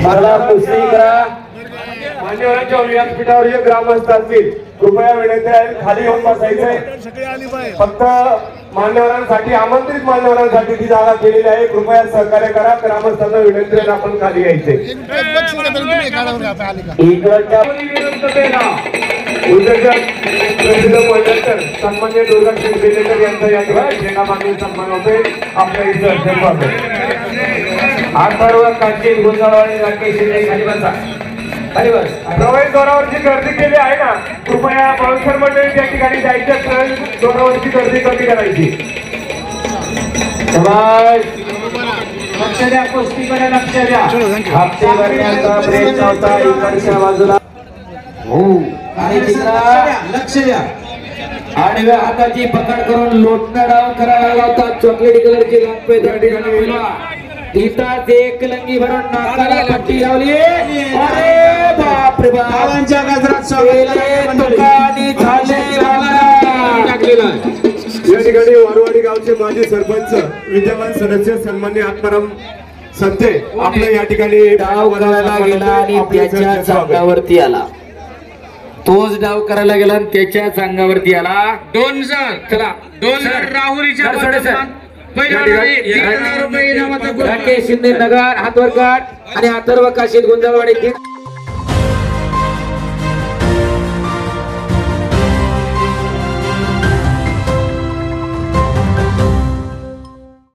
मला कुस्ती करा मान्यवरांच्या व्यासपीठावर जे ग्रामस्थ असतील कृपया विनंती आहे खाली येऊन बसायचंय. फक्त मान्यवरांसाठी आमंत्रित मान्यवरांसाठी ती जागा केलेली आहे. कृपया सहकार्य करा. ग्रामस्थांना विनंती आहे आपण खाली यायचे. सन्मान्य दुर्गा बेलेकर यांचा या ठिकाणी झेंडा मागणी सन्मान होते. आपल्या इथे अध्यक्ष आठवडा काशीद गुंजाळवाडी राकेश शिंदे खाली बसा. प्रवेशद्वारावरची गर्दी केली आहे ना, कृपया बाउन्सर मंडळी त्या ठिकाणी जायच्या प्रवेशद्वारावरची गर्दी कमी करायची. लक्ष द्या, कुस्तीकडे लक्ष द्या. हप्ते भरण्याचा प्रयत्न होता इकडच्या बाजूला. हो लक्ष द्या. आडव्या हाताची पकड करून लोटणा डाव करायला होता. चॉकलेटी कलरची लांबे दाढी घालून तिथाच एक लंगी भरून नाकाला पट्टी लावली. अरे बाप रे बाप, गावांच्या गजरात या ठिकाणी वारवाडी गावचे माजी सरपंच विद्यमान सदस्य सन्मान्य आत्माराम संते आपल्या या ठिकाणी डाव करायला गेला आणि त्याच्या सांगावरती आला. तोच डाव करायला गेला आणि त्याच्याच अंगावरती आला. 2 जण चला 2 जण राहुरीच्या राकेश शिंदे नगर हातवर काढ आणि अथर्व काशीद गुंजाळवाडी.